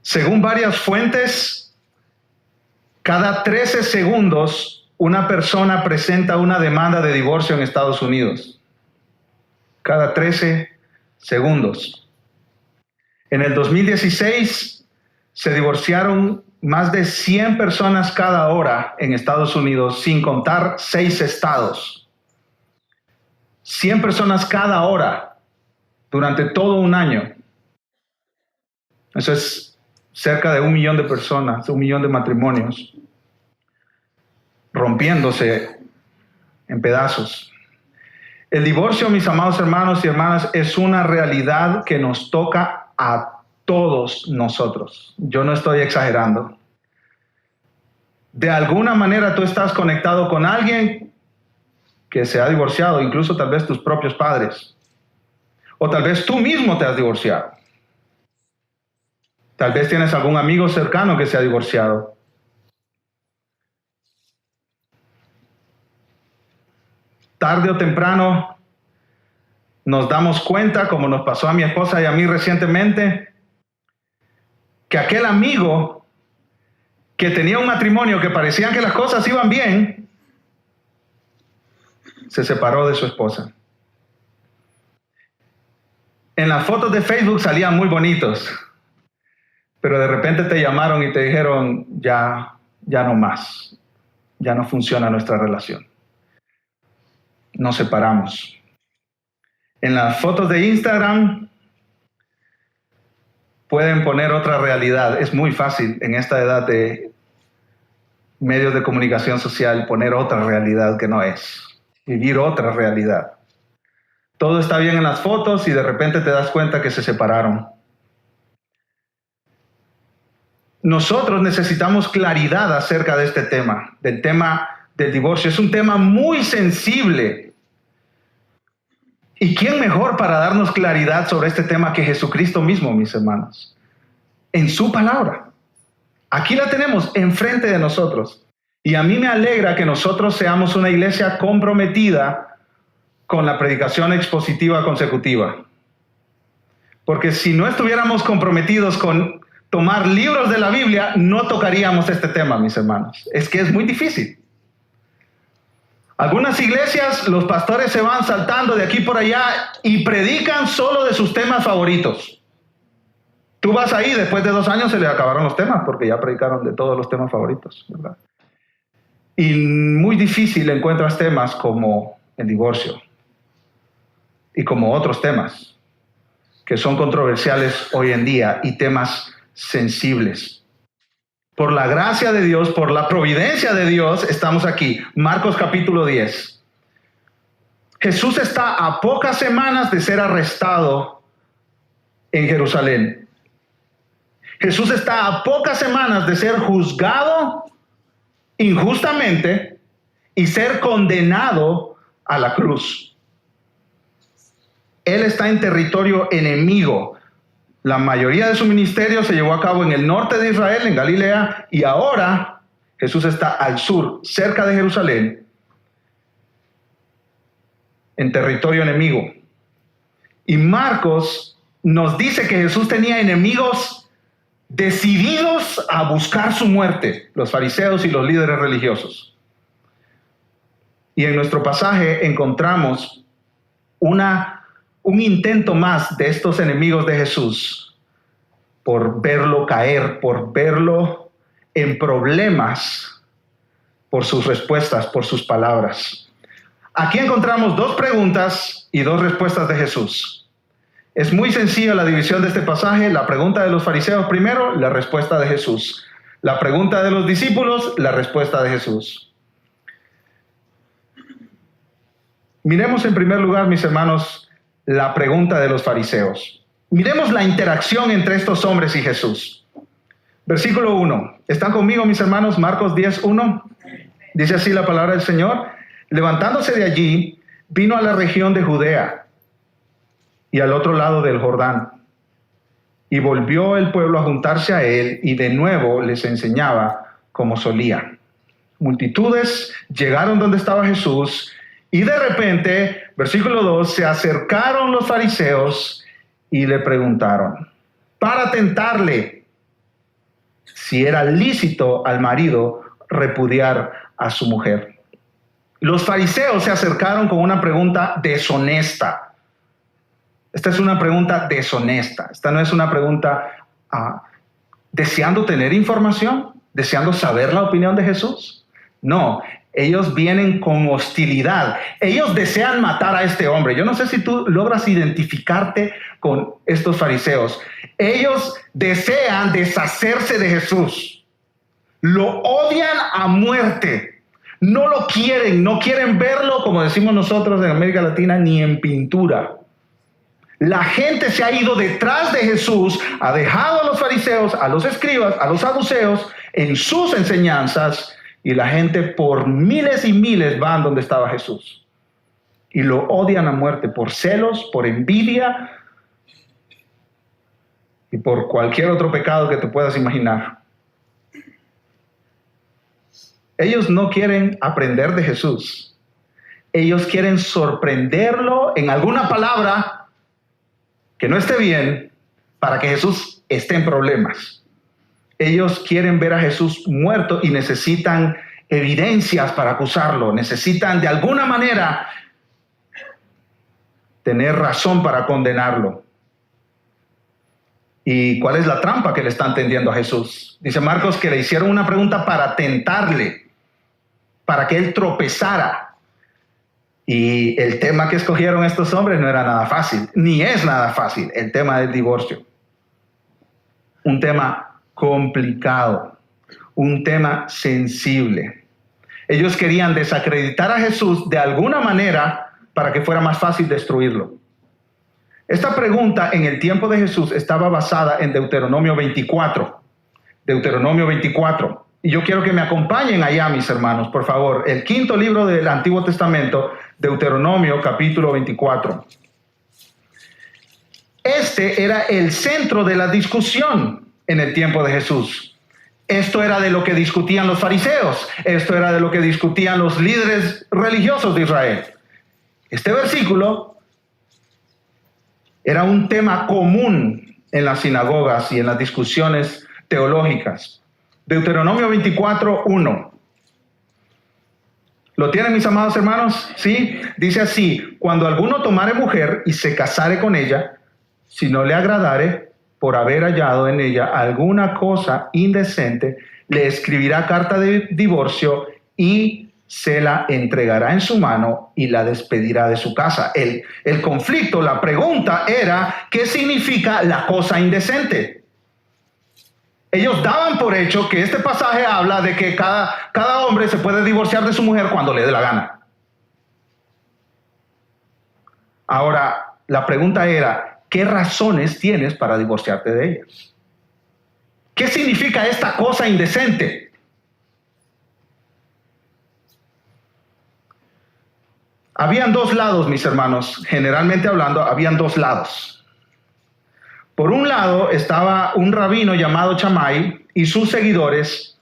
Según varias fuentes, cada 13 segundos una persona presenta una demanda de divorcio en Estados Unidos. Cada 13 segundos. En el 2016 se divorciaron más de 100 personas cada hora en Estados Unidos, sin contar 6 estados. 100 personas cada hora durante todo un año. Eso es cerca de 1 millón de personas, 1 millón de matrimonios, rompiéndose en pedazos. El divorcio, mis amados hermanos y hermanas, es una realidad que nos toca a todos nosotros. Yo no estoy exagerando. De alguna manera tú estás conectado con alguien que se ha divorciado, incluso tal vez tus propios padres. O tal vez tú mismo te has divorciado. Tal vez tienes algún amigo cercano que se ha divorciado. Tarde o temprano nos damos cuenta, como nos pasó a mi esposa y a mí recientemente, que aquel amigo que tenía un matrimonio que parecían que las cosas iban bien, se separó de su esposa. En las fotos de Facebook salían muy bonitos, pero de repente te llamaron y te dijeron, ya no más, ya no funciona nuestra relación. Nos separamos. En las fotos de Instagram pueden poner otra realidad. Es muy fácil en esta edad de medios de comunicación social poner otra realidad que no es. Vivir otra realidad. Todo está bien en las fotos y de repente te das cuenta que se separaron. Nosotros necesitamos claridad acerca de este tema, del tema del divorcio. Es un tema muy sensible. ¿Y quién mejor para darnos claridad sobre este tema que Jesucristo mismo, mis hermanos? En su palabra. Aquí la tenemos enfrente de nosotros. Y a mí me alegra que nosotros seamos una iglesia comprometida con la predicación expositiva consecutiva. Porque si no estuviéramos comprometidos con tomar libros de la Biblia, no tocaríamos este tema, mis hermanos. Es que es muy difícil. Algunas iglesias, los pastores se van saltando de aquí por allá y predican solo de sus temas favoritos. Tú vas ahí, después de 2 años se les acabaron los temas, porque ya predicaron de todos los temas favoritos, ¿verdad? Y muy difícil encuentras temas como el divorcio y como otros temas que son controversiales hoy en día y temas sensibles. Por la gracia de Dios, por la providencia de Dios, estamos aquí. Marcos capítulo 10. Jesús está a pocas semanas de ser arrestado en Jerusalén. Jesús está a pocas semanas de ser juzgado injustamente y ser condenado a la cruz. Él está en territorio enemigo. La mayoría de su ministerio se llevó a cabo en el norte de Israel, en Galilea, y ahora Jesús está al sur, cerca de Jerusalén, en territorio enemigo. Y Marcos nos dice que Jesús tenía enemigos decididos a buscar su muerte, los fariseos y los líderes religiosos. Y en nuestro pasaje encontramos un intento más de estos enemigos de Jesús por verlo caer, por verlo en problemas, por sus respuestas, por sus palabras. Aquí encontramos 2 preguntas y 2 respuestas de Jesús. Es muy sencilla la división de este pasaje. La pregunta de los fariseos primero, la respuesta de Jesús. La pregunta de los discípulos, la respuesta de Jesús. Miremos en primer lugar, mis hermanos, la pregunta de los fariseos. Miremos la interacción entre estos hombres y Jesús. Versículo 1. ¿Están conmigo, mis hermanos? Marcos 10:1. Dice así la palabra del Señor. Levantándose de allí, vino a la región de Judea y al otro lado del Jordán. Y volvió el pueblo a juntarse a él y de nuevo les enseñaba como solía. Multitudes llegaron donde estaba Jesús y de repente, versículo 2, se acercaron los fariseos y le preguntaron, para tentarle, si era lícito al marido repudiar a su mujer. Los fariseos se acercaron con una pregunta deshonesta. Esta es una pregunta deshonesta. Esta no es una pregunta deseando tener información, deseando saber la opinión de Jesús. No, ellos vienen con hostilidad. Ellos desean matar a este hombre. Yo no sé si tú logras identificarte con estos fariseos. Ellos desean deshacerse de Jesús. Lo odian a muerte. No lo quieren, no quieren verlo, como decimos nosotros en América Latina, ni en pintura. La gente se ha ido detrás de Jesús, ha dejado a los fariseos, a los escribas, a los saduceos en sus enseñanzas, y la gente por miles y miles van donde estaba Jesús. Y lo odian a muerte por celos, por envidia y por cualquier otro pecado que te puedas imaginar. Ellos no quieren aprender de Jesús. Ellos quieren sorprenderlo en alguna palabra que no esté bien para que Jesús esté en problemas. Ellos quieren ver a Jesús muerto y necesitan evidencias para acusarlo. Necesitan de alguna manera tener razón para condenarlo. ¿Y cuál es la trampa que le están tendiendo a Jesús? Dice Marcos que le hicieron una pregunta para tentarle, para que él tropezara. Y el tema que escogieron estos hombres no era nada fácil, ni es nada fácil, el tema del divorcio. Un tema complicado, un tema sensible. Ellos querían desacreditar a Jesús de alguna manera para que fuera más fácil destruirlo. Esta pregunta en el tiempo de Jesús estaba basada en Deuteronomio 24. Deuteronomio 24. Y yo quiero que me acompañen allá, mis hermanos, por favor. El quinto libro del Antiguo Testamento, Deuteronomio capítulo 24. Este era el centro de la discusión en el tiempo de Jesús. Esto era de lo que discutían los fariseos. Esto era de lo que discutían los líderes religiosos de Israel. Este versículo era un tema común en las sinagogas y en las discusiones teológicas. Deuteronomio 24, 1. ¿Lo tienen, mis amados hermanos? Sí. Dice así: cuando alguno tomare mujer y se casare con ella, si no le agradare, por haber hallado en ella alguna cosa indecente, le escribirá carta de divorcio y se la entregará en su mano y la despedirá de su casa. El conflicto, la pregunta era: ¿qué significa la cosa indecente? Ellos daban por hecho que este pasaje habla de que cada hombre se puede divorciar de su mujer cuando le dé la gana. Ahora, la pregunta era: ¿qué razones tienes para divorciarte de ellas? ¿Qué significa esta cosa indecente? Habían dos lados, mis hermanos. Generalmente hablando, habían dos lados. Por un lado estaba un rabino llamado Shammai y sus seguidores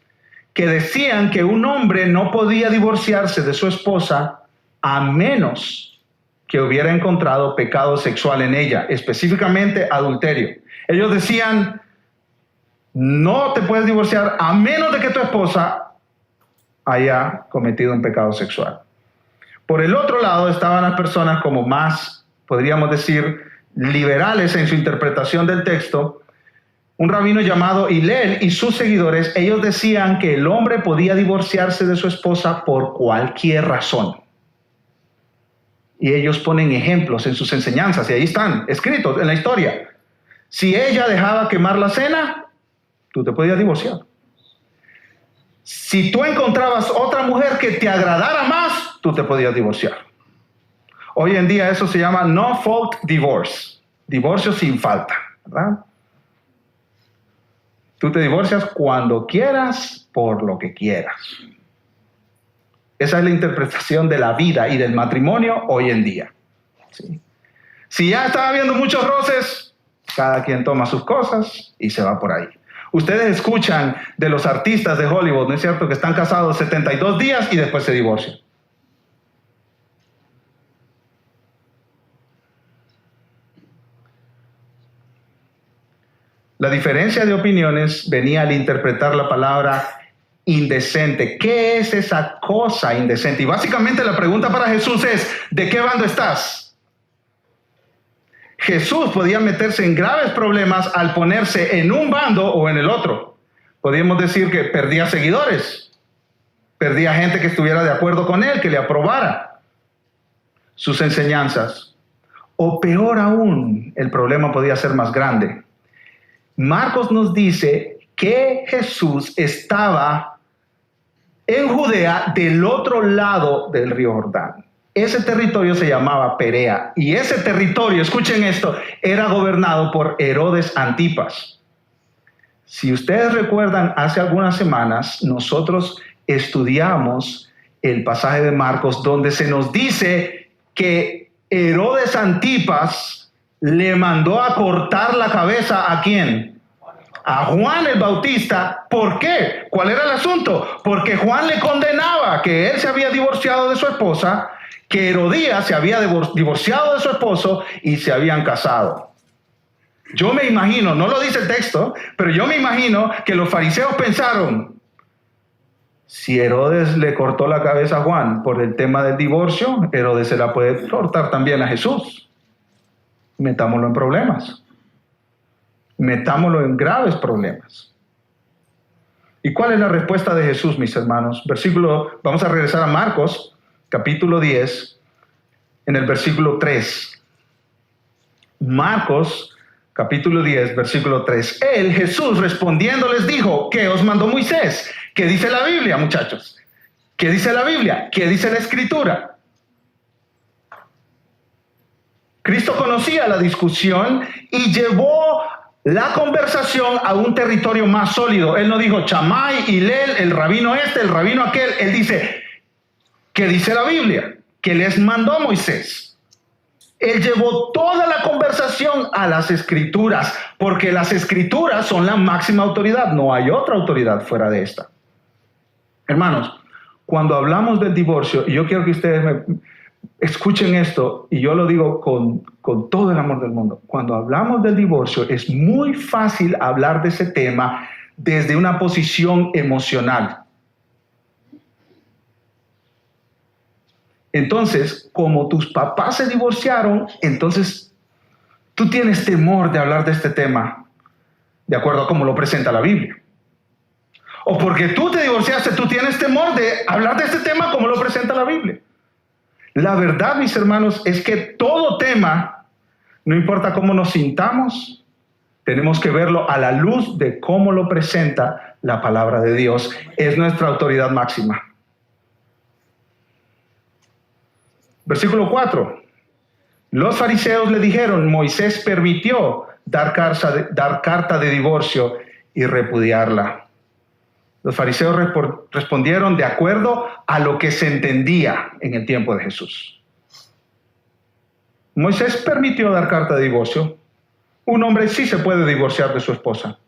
que decían que un hombre no podía divorciarse de su esposa a menos que hubiera encontrado pecado sexual en ella, específicamente adulterio. Ellos decían: no te puedes divorciar a menos de que tu esposa haya cometido un pecado sexual. Por el otro lado estaban las personas como más, podríamos decir, liberales en su interpretación del texto. Un rabino llamado Hillel y sus seguidores, ellos decían que el hombre podía divorciarse de su esposa por cualquier razón. Y ellos ponen ejemplos en sus enseñanzas, y ahí están escritos en la historia. Si ella dejaba quemar la cena, tú te podías divorciar. Si tú encontrabas otra mujer que te agradara más, tú te podías divorciar. Hoy en día eso se llama no fault divorce, divorcio sin falta, ¿verdad? Tú te divorcias cuando quieras, por lo que quieras. Esa es la interpretación de la vida y del matrimonio hoy en día. ¿Sí? Si ya está habiendo muchos roces, cada quien toma sus cosas y se va por ahí. Ustedes escuchan de los artistas de Hollywood, ¿no es cierto?, que están casados 72 días y después se divorcian. La diferencia de opiniones venía al interpretar la palabra indecente. ¿Qué es esa cosa indecente? Y básicamente la pregunta para Jesús es, ¿de qué bando estás? Jesús podía meterse en graves problemas al ponerse en un bando o en el otro. Podríamos decir que perdía seguidores, perdía gente que estuviera de acuerdo con él, que le aprobara sus enseñanzas. O peor aún, el problema podía ser más grande. Marcos nos dice que Jesús estaba en Judea del otro lado del río Jordán. Ese territorio se llamaba Perea y ese territorio, escuchen esto, era gobernado por Herodes Antipas. Si ustedes recuerdan, hace algunas semanas nosotros estudiamos el pasaje de Marcos donde se nos dice que Herodes Antipas le mandó a cortar la cabeza ¿a quién? A Juan el Bautista. ¿Por qué? ¿Cuál era el asunto? Porque Juan le condenaba que él se había divorciado de su esposa, que Herodías se había divorciado de su esposo y se habían casado. Yo me imagino, no lo dice el texto, pero yo me imagino que los fariseos pensaron, si Herodes le cortó la cabeza a Juan por el tema del divorcio, Herodes se la puede cortar también a Jesús. Metámoslo en problemas. Metámoslo en graves problemas. ¿Y cuál es la respuesta de Jesús, mis hermanos? Vamos a regresar a Marcos, capítulo 10, en el versículo 3. Marcos, capítulo 10, versículo 3. Él, Jesús, respondiendo les dijo, ¿qué os mandó Moisés? ¿Qué dice la Biblia, muchachos? ¿Qué dice la Biblia? ¿Qué dice la Escritura? Cristo conocía la discusión y llevó la conversación a un territorio más sólido. Él no dijo Chamay, Hilel, el rabino este, el rabino aquel. Él dice, ¿qué dice la Biblia? ¿Qué les mandó Moisés? Él llevó toda la conversación a las Escrituras, porque las Escrituras son la máxima autoridad. No hay otra autoridad fuera de esta. Hermanos, cuando hablamos del divorcio, y yo quiero que ustedes escuchen esto, y yo lo digo con todo el amor del mundo. Cuando hablamos del divorcio, es muy fácil hablar de ese tema desde una posición emocional. Entonces, como tus papás se divorciaron, entonces tú tienes temor de hablar de este tema, de acuerdo a cómo lo presenta la Biblia. O porque tú te divorciaste, tú tienes temor de hablar de este tema como lo presenta la Biblia. La verdad, mis hermanos, es que todo tema, no importa cómo nos sintamos, tenemos que verlo a la luz de cómo lo presenta la palabra de Dios. Es nuestra autoridad máxima. Versículo 4. Los fariseos le dijeron, Moisés permitió dar carta de divorcio y repudiarla. Los fariseos respondieron de acuerdo a lo que se entendía en el tiempo de Jesús. Moisés permitió dar carta de divorcio. Un hombre sí se puede divorciar de su esposa.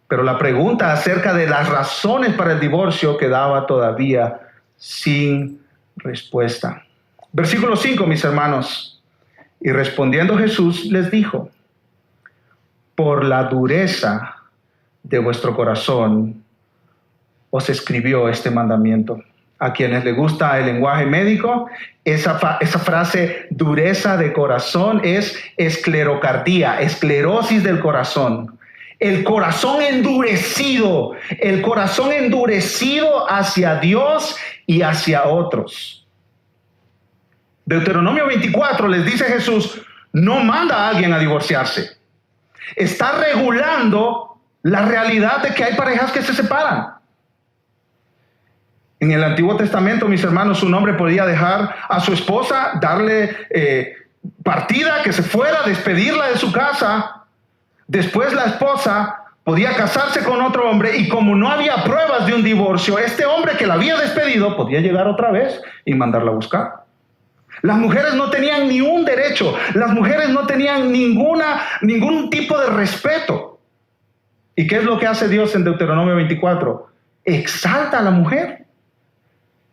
Pero la pregunta acerca de las razones para el divorcio quedaba todavía sin respuesta. Versículo 5, mis hermanos. Y respondiendo Jesús les dijo, por la dureza de vuestro corazón os escribió este mandamiento. A quienes les gusta el lenguaje médico, esa frase dureza de corazón es esclerocardía, esclerosis del corazón. El corazón endurecido hacia Dios y hacia otros. Deuteronomio 24 les dice Jesús, no manda a alguien a divorciarse. Está regulando la realidad de que hay parejas que se separan. En el Antiguo Testamento, mis hermanos, un hombre podía dejar a su esposa, darle partida, que se fuera, despedirla de su casa. Después la esposa podía casarse con otro hombre y como no había pruebas de un divorcio, este hombre que la había despedido podía llegar otra vez y mandarla a buscar. Las mujeres no tenían ni un derecho, las mujeres no tenían ningún tipo de respeto. ¿Y qué es lo que hace Dios en Deuteronomio 24? Exalta a la mujer.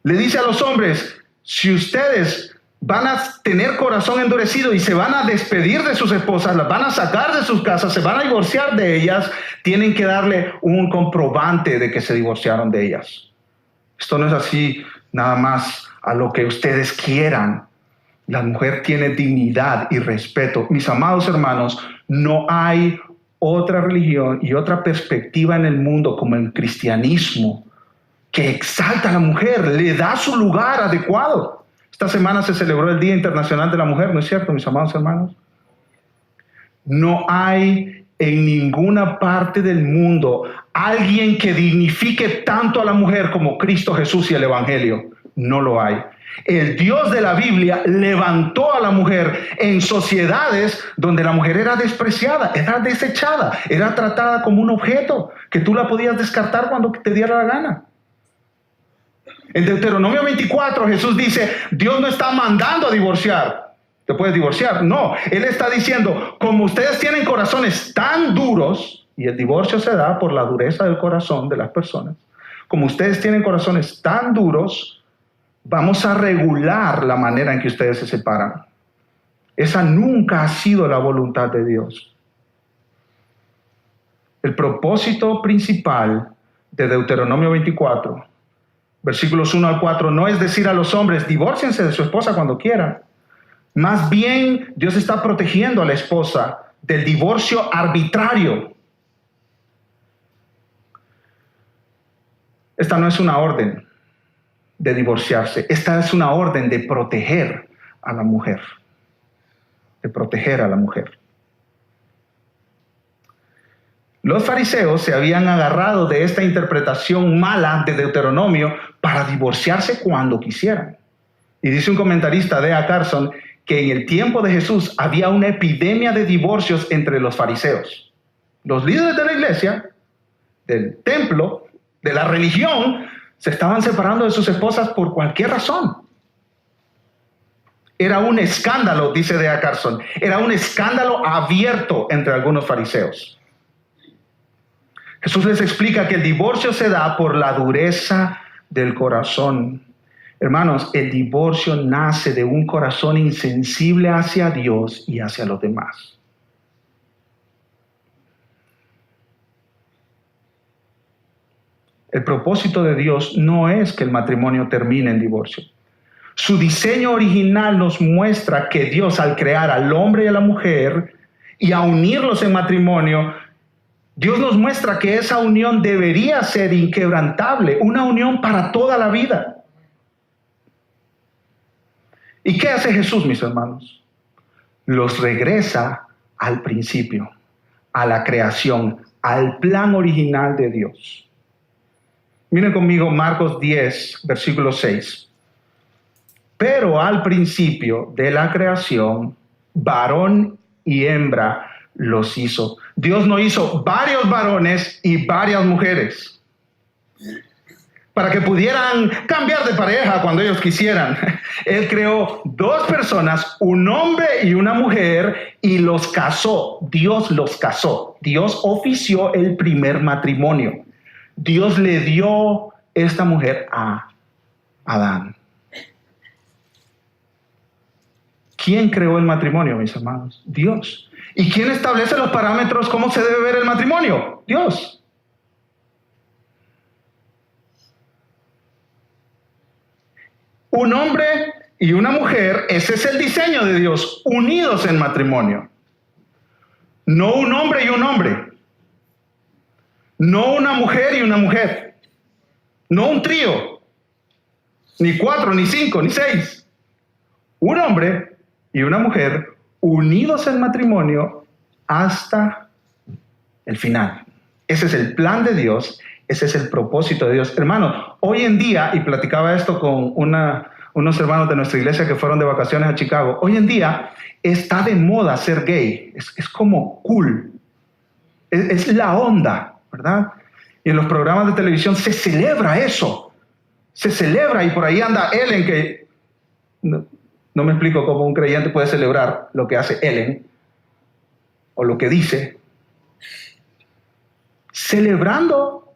Le dice a los hombres, si ustedes van a tener corazón endurecido y se van a despedir de sus esposas, las van a sacar de sus casas, se van a divorciar de ellas, tienen que darle un comprobante de que se divorciaron de ellas. Esto no es así nada más a lo que ustedes quieran. La mujer tiene dignidad y respeto. Mis amados hermanos, no hay otra religión y otra perspectiva en el mundo como el cristianismo que exalta a la mujer, le da su lugar adecuado. Esta semana se celebró el Día Internacional de la Mujer, ¿no es cierto, mis amados hermanos? No hay en ninguna parte del mundo alguien que dignifique tanto a la mujer como Cristo Jesús y el Evangelio. No lo hay. El Dios de la Biblia levantó a la mujer en sociedades donde la mujer era despreciada, era desechada, era tratada como un objeto que tú la podías descartar cuando te diera la gana. En Deuteronomio 24 Jesús dice, Dios no está mandando a divorciar. ¿Te puedes divorciar? No, Él está diciendo, como ustedes tienen corazones tan duros, y el divorcio se da por la dureza del corazón de las personas, como ustedes tienen corazones tan duros, vamos a regular la manera en que ustedes se separan. Esa nunca ha sido la voluntad de Dios. El propósito principal de Deuteronomio 24, versículos 1 al 4, no es decir a los hombres, divórciense de su esposa cuando quieran. Más bien, Dios está protegiendo a la esposa del divorcio arbitrario. Esta no es una orden de divorciarse. Esta es una orden de proteger a la mujer. De proteger a la mujer. Los fariseos se habían agarrado de esta interpretación mala de Deuteronomio para divorciarse cuando quisieran. Y dice un comentarista, D.A. Carson, que en el tiempo de Jesús había una epidemia de divorcios entre los fariseos. Los líderes de la iglesia, del templo, de la religión, se estaban separando de sus esposas por cualquier razón. Era un escándalo, dice D.A. Carson, era un escándalo abierto entre algunos fariseos. Jesús les explica que el divorcio se da por la dureza del corazón. Hermanos, el divorcio nace de un corazón insensible hacia Dios y hacia los demás. El propósito de Dios no es que el matrimonio termine en divorcio. Su diseño original nos muestra que Dios, al crear al hombre y a la mujer y a unirlos en matrimonio, Dios nos muestra que esa unión debería ser inquebrantable, una unión para toda la vida. ¿Y qué hace Jesús, mis hermanos? Los regresa al principio, a la creación, al plan original de Dios. Miren conmigo Marcos 10, versículo 6. Pero al principio de la creación, varón y hembra los hizo. Dios no hizo varios varones y varias mujeres para que pudieran cambiar de pareja cuando ellos quisieran. Él creó dos personas, un hombre y una mujer, y los casó. Dios los casó. Dios ofició el primer matrimonio. Dios le dio esta mujer a Adán. ¿Quién creó el matrimonio, mis hermanos? Dios. ¿Y quién establece los parámetros cómo se debe ver el matrimonio? Dios. Un hombre y una mujer, ese es el diseño de Dios, unidos en matrimonio. No un hombre y un hombre. No una mujer y una mujer. No un trío. Ni 4, ni 5, ni 6. Un hombre y una mujer unidos en matrimonio hasta el final. Ese es el plan de Dios, ese es el propósito de Dios. Hermano, hoy en día, y platicaba esto con unos hermanos de nuestra iglesia que fueron de vacaciones a Chicago, hoy en día está de moda ser gay, es como cool, es la onda, ¿verdad? Y en los programas de televisión se celebra eso, se celebra, y por ahí anda Ellen, que no me explico cómo un creyente puede celebrar lo que hace Ellen, o lo que dice, celebrando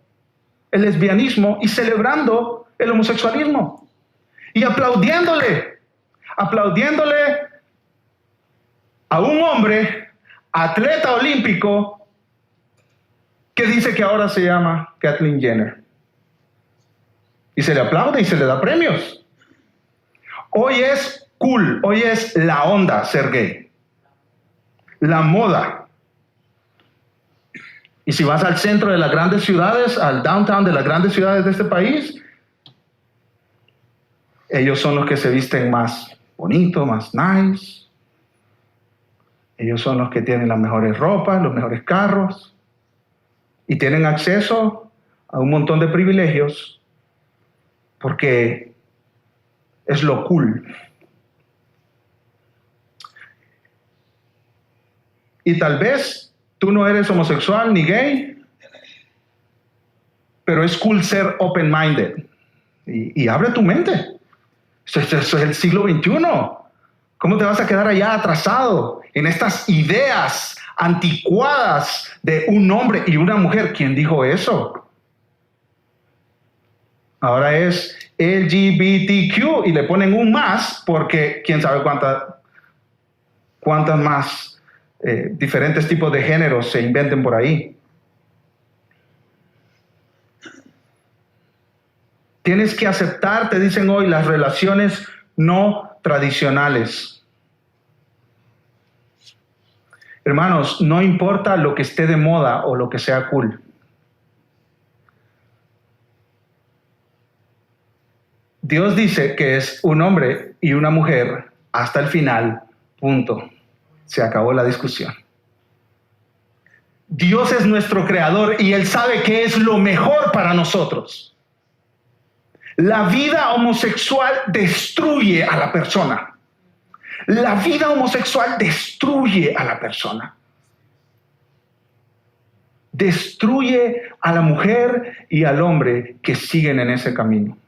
el lesbianismo y celebrando el homosexualismo y aplaudiéndole aplaudiéndole a un hombre, atleta olímpico, que dice que ahora se llama Caitlyn Jenner. Y se le aplaude y se le da premios. Hoy es cool, hoy es la onda ser gay. La moda. Y si vas al centro de las grandes ciudades, al downtown de las grandes ciudades de este país, ellos son los que se visten más bonito, más nice. Ellos son los que tienen las mejores ropas, los mejores carros. Y tienen acceso a un montón de privilegios porque es lo cool. Y tal vez tú no eres homosexual ni gay, pero es cool ser open-minded. Y abre tu mente. Eso es el siglo XXI. ¿Cómo te vas a quedar allá atrasado en estas ideas anticuadas de un hombre y una mujer? ¿Quién dijo eso? Ahora es LGBTQ y le ponen un más porque quién sabe cuántas más diferentes tipos de géneros se inventen por ahí. Tienes que aceptar, te dicen hoy, las relaciones no tradicionales. Hermanos, no importa lo que esté de moda o lo que sea cool. Dios dice que es un hombre y una mujer hasta el final, punto. Se acabó la discusión. Dios es nuestro creador y Él sabe qué es lo mejor para nosotros. La vida homosexual destruye a la persona. La vida homosexual destruye a la persona. Destruye a la mujer y al hombre que siguen en ese camino.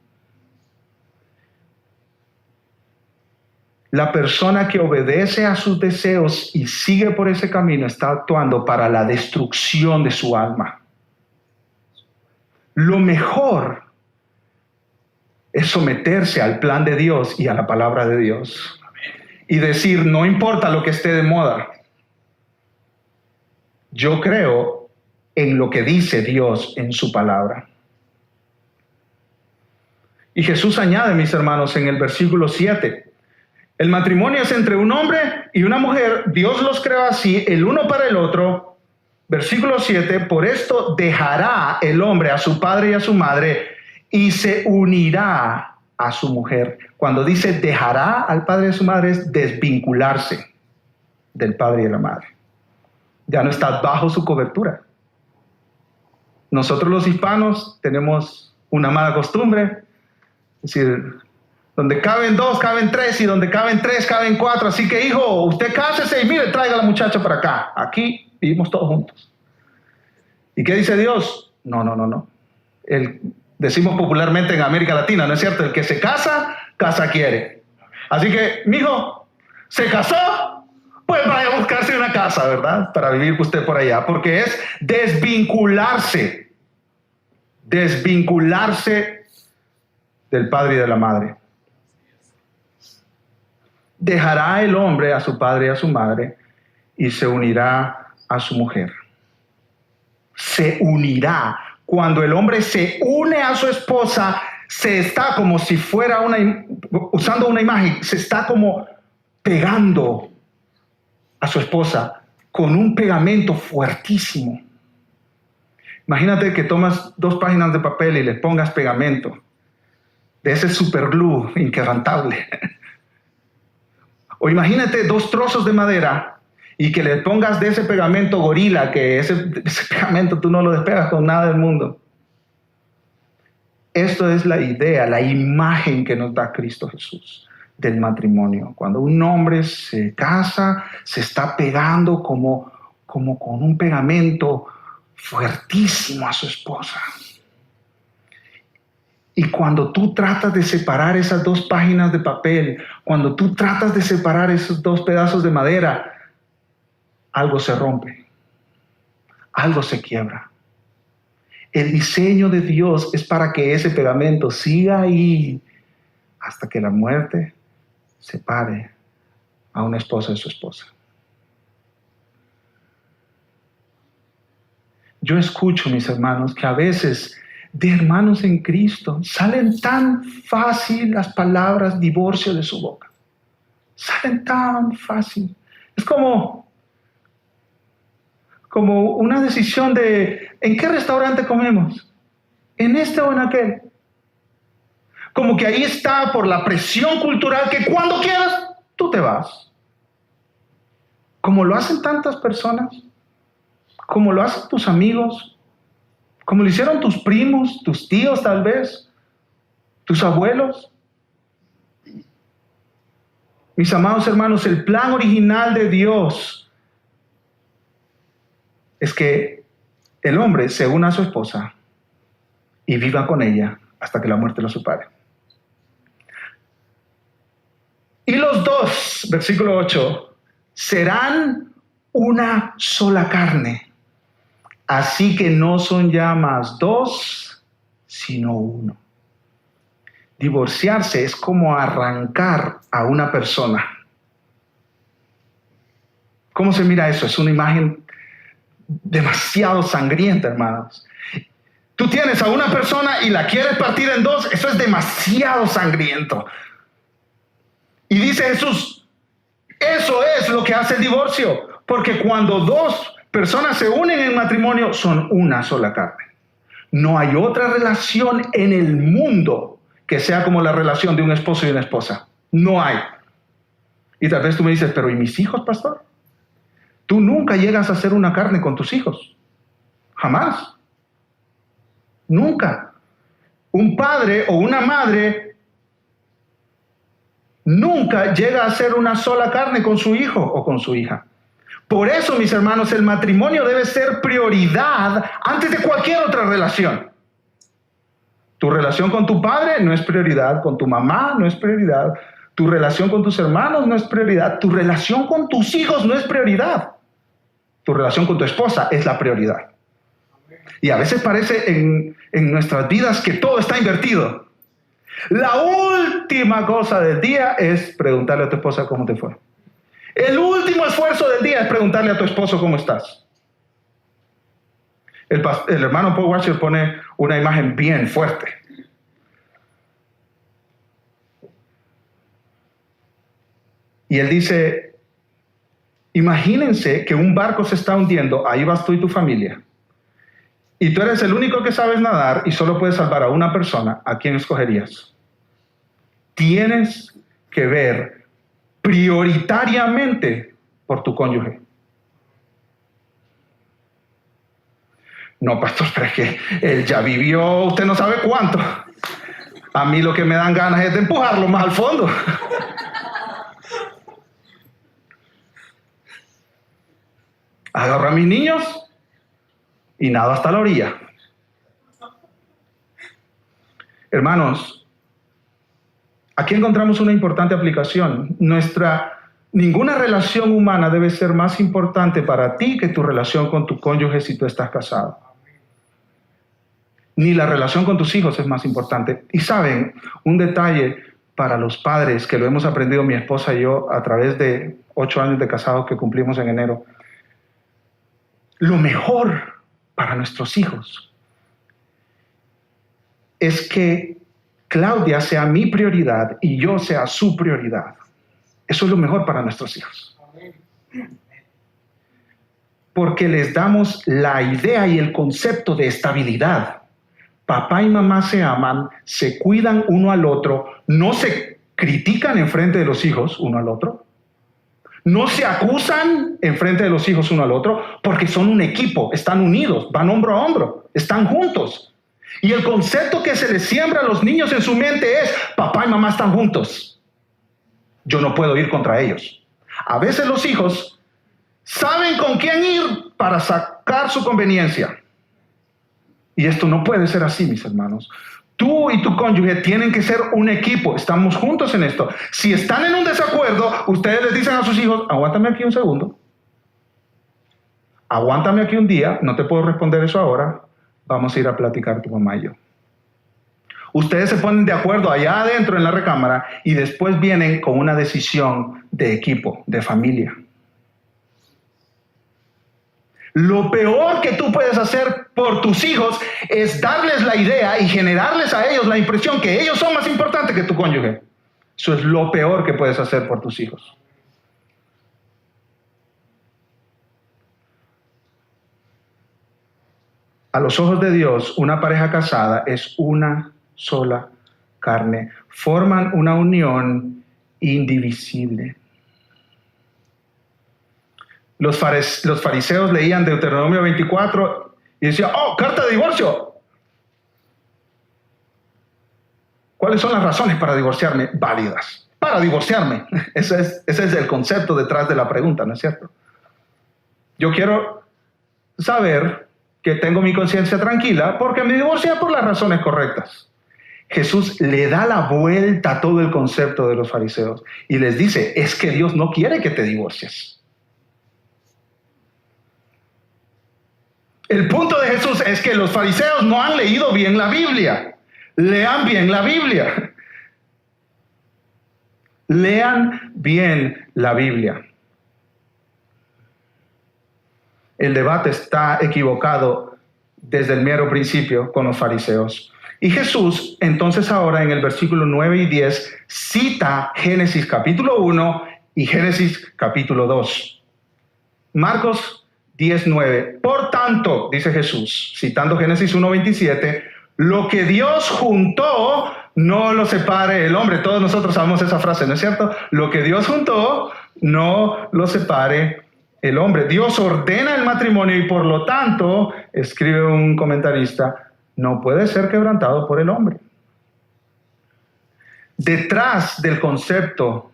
La persona que obedece a sus deseos y sigue por ese camino está actuando para la destrucción de su alma. Lo mejor es someterse al plan de Dios y a la palabra de Dios. Y decir, no importa lo que esté de moda. Yo creo en lo que dice Dios en su palabra. Y Jesús añade, mis hermanos, en el versículo 7, el matrimonio es entre un hombre y una mujer. Dios los creó así, el uno para el otro. Versículo 7, por esto dejará el hombre a su padre y a su madre y se unirá a su mujer. Cuando dice dejará al padre y a su madre es desvincularse del padre y de la madre. Ya no está bajo su cobertura. Nosotros los hispanos tenemos una mala costumbre, es decir, donde caben dos, caben tres, y donde caben tres, caben cuatro. Así que, hijo, usted cásese y mire, traiga a la muchacha para acá. Aquí vivimos todos juntos. ¿Y qué dice Dios? No. Decimos popularmente en América Latina, ¿no es cierto? El que se casa, casa quiere. Así que, mijo, ¿se casó? Pues vaya a buscarse una casa, ¿verdad? Para vivir usted por allá, porque es desvincularse. Desvincularse del padre y de la madre. Dejará el hombre a su padre y a su madre y se unirá a su mujer. Se unirá. Cuando el hombre se une a su esposa, se está como si fuera usando una imagen, se está como pegando a su esposa con un pegamento fuertísimo. Imagínate que tomas 2 páginas de papel y le pongas pegamento de ese superglue inquebrantable. O imagínate 2 trozos de madera y que le pongas de ese pegamento gorila, que ese pegamento tú no lo despegas con nada del mundo. Esto es la idea, la imagen que nos da Cristo Jesús del matrimonio. Cuando un hombre se casa, se está pegando como con un pegamento fuertísimo a su esposa. Y cuando tú tratas de separar esas 2 páginas de papel, cuando tú tratas de separar esos 2 pedazos de madera, algo se rompe, algo se quiebra. El diseño de Dios es para que ese pegamento siga ahí hasta que la muerte separe a una esposa de su esposa. Yo escucho, mis hermanos, que a veces de hermanos en Cristo salen tan fácil las palabras divorcio de su boca. Salen tan fácil. Es como una decisión de ¿en qué restaurante comemos? ¿En este o en aquel? Como que ahí está por la presión cultural que cuando quieras tú te vas. Como lo hacen tantas personas, como lo hacen tus amigos, como lo hicieron tus primos, tus tíos tal vez, tus abuelos. Mis amados hermanos, el plan original de Dios es que el hombre se una a su esposa y viva con ella hasta que la muerte los separe. Y los dos, versículo 8, serán una sola carne. Así que no son ya más dos, sino uno. Divorciarse es como arrancar a una persona. ¿Cómo se mira eso? Es una imagen demasiado sangrienta, hermanos. Tú tienes a una persona y la quieres partir en dos, eso es demasiado sangriento. Y dice Jesús, eso es lo que hace el divorcio, porque cuando dos personas se unen en matrimonio son una sola carne. No hay otra relación en el mundo que sea como la relación de un esposo y una esposa. No hay. Y tal vez tú me dices, pero ¿y mis hijos, pastor? Tú nunca llegas a ser una carne con tus hijos. Jamás. Nunca. Un padre o una madre nunca llega a ser una sola carne con su hijo o con su hija. Por eso, mis hermanos, el matrimonio debe ser prioridad antes de cualquier otra relación. Tu relación con tu padre no es prioridad, con tu mamá no es prioridad, tu relación con tus hermanos no es prioridad, tu relación con tus hijos no es prioridad. Tu relación con tu esposa es la prioridad. Y a veces parece en nuestras vidas que todo está invertido. La última cosa del día es preguntarle a tu esposa cómo te fue. El último esfuerzo del día es preguntarle a tu esposo cómo estás. El hermano Paul Washer pone una imagen bien fuerte. Y él dice, imagínense que un barco se está hundiendo, ahí vas tú y tu familia. Y tú eres el único que sabes nadar y solo puedes salvar a una persona. ¿A quién escogerías? Tienes que ver prioritariamente por tu cónyuge. No, pastor, pero es que él ya vivió, usted no sabe cuánto. A mí lo que me dan ganas es de empujarlo más al fondo. Agarro a mis niños y nado hasta la orilla. Hermanos, aquí encontramos una importante aplicación. Ninguna relación humana debe ser más importante para ti que tu relación con tu cónyuge si tú estás casado. Ni la relación con tus hijos es más importante. Y saben, un detalle para los padres que lo hemos aprendido mi esposa y yo a través de 8 años de casados que cumplimos en enero. Lo mejor para nuestros hijos es que Claudia sea mi prioridad y yo sea su prioridad. Eso es lo mejor para nuestros hijos. Porque les damos la idea y el concepto de estabilidad. Papá y mamá se aman, se cuidan uno al otro, no se critican en frente de los hijos uno al otro, no se acusan en frente de los hijos uno al otro, porque son un equipo, están unidos, van hombro a hombro, están juntos. Y el concepto que se les siembra a los niños en su mente es, papá y mamá están juntos, yo no puedo ir contra ellos. A veces los hijos saben con quién ir para sacar su conveniencia. Y esto no puede ser así, mis hermanos. Tú y tu cónyuge tienen que ser un equipo. Estamos juntos en esto. Si están en un desacuerdo, ustedes les dicen a sus hijos, aguántame aquí un segundo. Aguántame aquí un día. No te puedo responder eso ahora. Vamos a ir a platicar tu mamá y yo. Ustedes se ponen de acuerdo allá adentro en la recámara y después vienen con una decisión de equipo, de familia. Lo peor que tú puedes hacer por tus hijos es darles la idea y generarles a ellos la impresión que ellos son más importantes que tu cónyuge. Eso es lo peor que puedes hacer por tus hijos. A los ojos de Dios, una pareja casada es una sola carne. Forman una unión indivisible. Los fariseos leían Deuteronomio 24 y decían, ¡oh, carta de divorcio! ¿Cuáles son las razones para divorciarme? Válidas. Para divorciarme. Ese es el concepto detrás de la pregunta, ¿no es cierto? Yo quiero saber que tengo mi conciencia tranquila porque me divorcié por las razones correctas. Jesús le da la vuelta a todo el concepto de los fariseos y les dice, es que Dios no quiere que te divorcies. El punto de Jesús es que los fariseos no han leído bien la Biblia. Lean bien la Biblia. Lean bien la Biblia. El debate está equivocado desde el mero principio con los fariseos. Y Jesús, entonces ahora en el versículo 9 y 10, cita Génesis capítulo 1 y Génesis capítulo 2. Marcos 10:9. Por tanto, dice Jesús, citando Génesis 1:27, lo que Dios juntó, no lo separe el hombre. Todos nosotros sabemos esa frase, ¿no es cierto? Lo que Dios juntó, no lo separe el hombre. Dios ordena el matrimonio y por lo tanto, escribe un comentarista, no puede ser quebrantado por el hombre. Detrás del concepto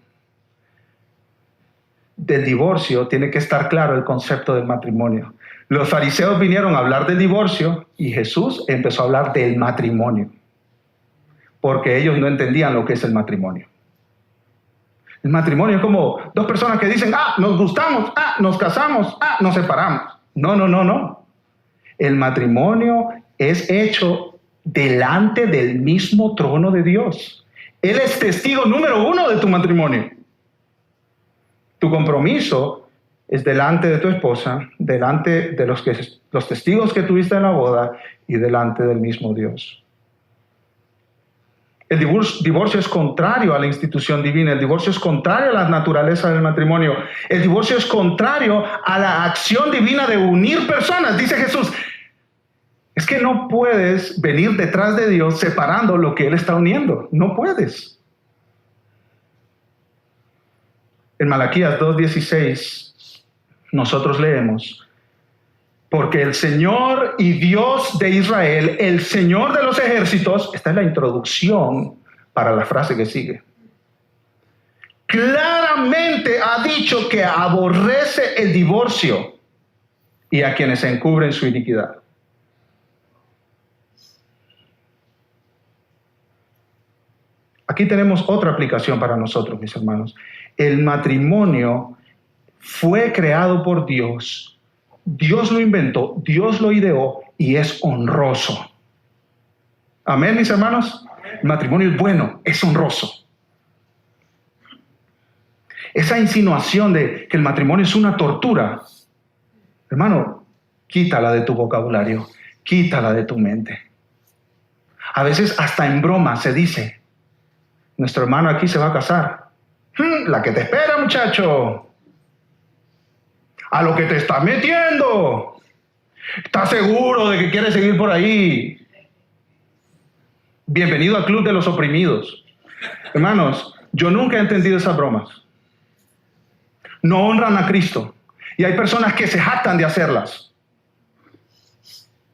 del divorcio tiene que estar claro el concepto del matrimonio. Los fariseos vinieron a hablar del divorcio y Jesús empezó a hablar del matrimonio, porque ellos no entendían lo que es el matrimonio. El matrimonio es como dos personas que dicen, nos gustamos, nos casamos, nos separamos. No. El matrimonio es hecho delante del mismo trono de Dios. Él es testigo número 1 de tu matrimonio. Tu compromiso es delante de tu esposa, delante de los testigos que tuviste en la boda y delante del mismo Dios. El divorcio es contrario a la institución divina. El divorcio es contrario a la naturaleza del matrimonio. El divorcio es contrario a la acción divina de unir personas. Dice Jesús, es que no puedes venir detrás de Dios separando lo que Él está uniendo. No puedes. En Malaquías 2:16 nosotros leemos, porque el Señor y Dios de Israel, el Señor de los ejércitos, esta es la introducción para la frase que sigue, claramente ha dicho que aborrece el divorcio y a quienes encubren su iniquidad. Aquí tenemos otra aplicación para nosotros, mis hermanos. El matrimonio fue creado por Dios. Dios lo inventó, Dios lo ideó y es honroso. Amén, mis hermanos. El matrimonio es bueno, es honroso. Esa insinuación de que el matrimonio es una tortura, hermano, quítala de tu vocabulario, quítala de tu mente. A veces hasta en broma se dice, nuestro hermano aquí se va a casar. La que te espera, muchacho. A lo que te estás metiendo. ¿Estás seguro de que quieres seguir por ahí? Bienvenido al club de los oprimidos. Hermanos, yo nunca he entendido esas bromas. No honran a Cristo. Y hay personas que se jactan de hacerlas.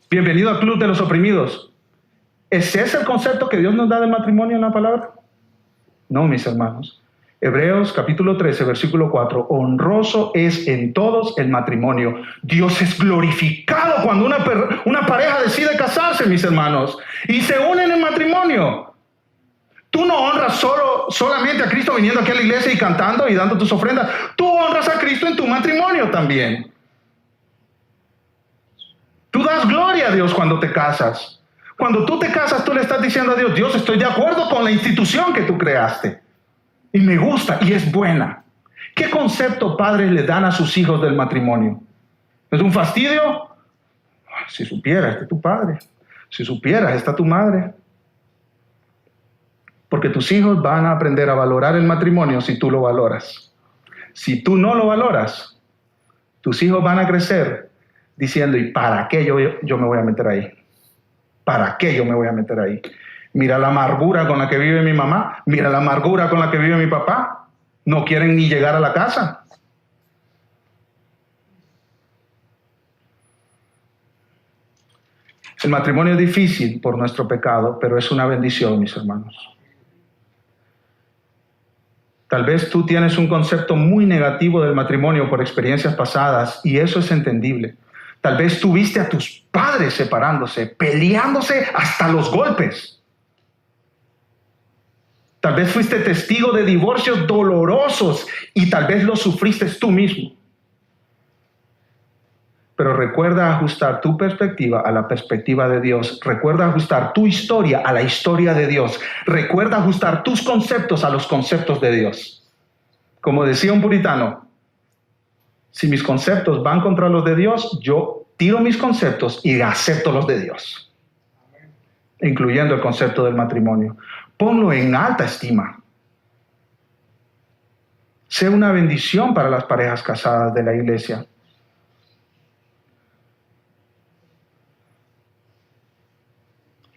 Bienvenido al club de los oprimidos. ¿Es ese el concepto que Dios nos da del matrimonio en la palabra? No, mis hermanos. Hebreos capítulo 13, versículo 4. Honroso es en todos el matrimonio. Dios es glorificado cuando una pareja decide casarse, mis hermanos, y se unen en matrimonio. Tú no honras solamente a Cristo viniendo aquí a la iglesia y cantando y dando tus ofrendas. Tú honras a Cristo en tu matrimonio también. Tú das gloria a Dios cuando te casas. Cuando tú te casas, tú le estás diciendo a Dios, Dios, estoy de acuerdo con la institución que tú creaste. Y me gusta y es buena. ¿Qué concepto padres le dan a sus hijos del matrimonio? ¿Es un fastidio? Si supieras, está tu padre. Si supieras, está tu madre. Porque tus hijos van a aprender a valorar el matrimonio si tú lo valoras. Si tú no lo valoras, tus hijos van a crecer diciendo, ¿y para qué yo me voy a meter ahí? ¿Para qué yo me voy a meter ahí? Mira la amargura con la que vive mi mamá, mira la amargura con la que vive mi papá. No quieren ni llegar a la casa. El matrimonio es difícil por nuestro pecado, pero es una bendición, mis hermanos. Tal vez tú tienes un concepto muy negativo del matrimonio por experiencias pasadas y eso es entendible. Tal vez tú viste a tus padres separándose, peleándose hasta los golpes. Tal vez fuiste testigo de divorcios dolorosos y tal vez los sufriste tú mismo. Pero recuerda ajustar tu perspectiva a la perspectiva de Dios. Recuerda ajustar tu historia a la historia de Dios. Recuerda ajustar tus conceptos a los conceptos de Dios. Como decía un puritano, si mis conceptos van contra los de Dios, yo tiro mis conceptos y acepto los de Dios. Incluyendo el concepto del matrimonio. Ponlo en alta estima. Sé una bendición para las parejas casadas de la iglesia.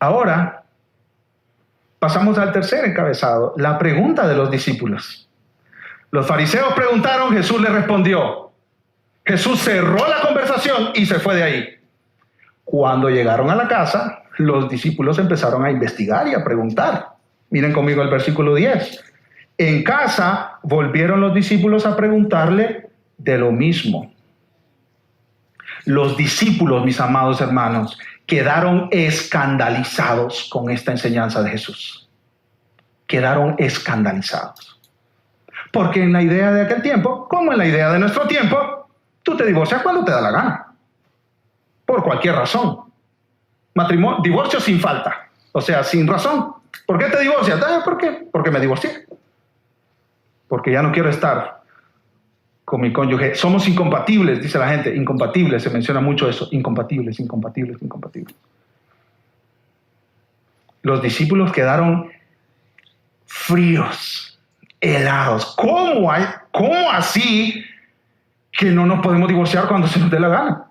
Ahora, pasamos al tercer encabezado, la pregunta de los discípulos. Los fariseos preguntaron, Jesús les respondió. Jesús cerró la conversación y se fue de ahí. Cuando llegaron a la casa, los discípulos empezaron a investigar y a preguntar. Miren conmigo el versículo 10. En casa volvieron los discípulos a preguntarle de lo mismo. Los discípulos, mis amados hermanos, quedaron escandalizados con esta enseñanza de Jesús. Quedaron escandalizados. Porque en la idea de aquel tiempo, como en la idea de nuestro tiempo, tú te divorcias cuando te da la gana. Por cualquier razón. Divorcio sin falta. O sea, sin razón. ¿Por qué te divorcias? ¿Por qué? Porque me divorcié. Porque ya no quiero estar con mi cónyuge. Somos incompatibles, dice la gente. Incompatibles, se menciona mucho eso. Incompatibles, incompatibles, incompatibles. Los discípulos quedaron fríos, helados. ¿Cómo así que no nos podemos divorciar cuando se nos dé la gana?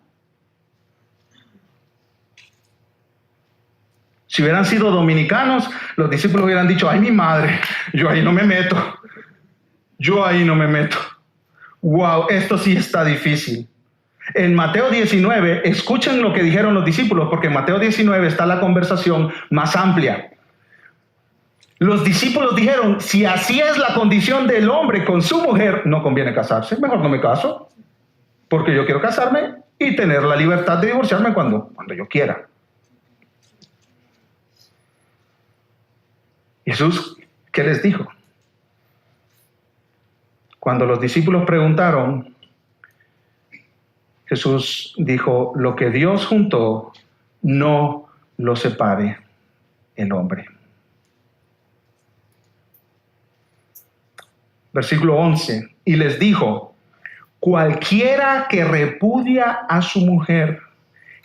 Si hubieran sido dominicanos, los discípulos hubieran dicho, ay, mi madre, yo ahí no me meto. Yo ahí no me meto. Wow, esto sí está difícil. En Mateo 19, escuchen lo que dijeron los discípulos, porque en Mateo 19 está la conversación más amplia. Los discípulos dijeron, si así es la condición del hombre con su mujer, no conviene casarse, mejor no me caso, porque yo quiero casarme y tener la libertad de divorciarme cuando yo quiera. Jesús, ¿qué les dijo? Cuando los discípulos preguntaron, Jesús dijo, lo que Dios juntó, no lo separe el hombre. Versículo 11, y les dijo, cualquiera que repudia a su mujer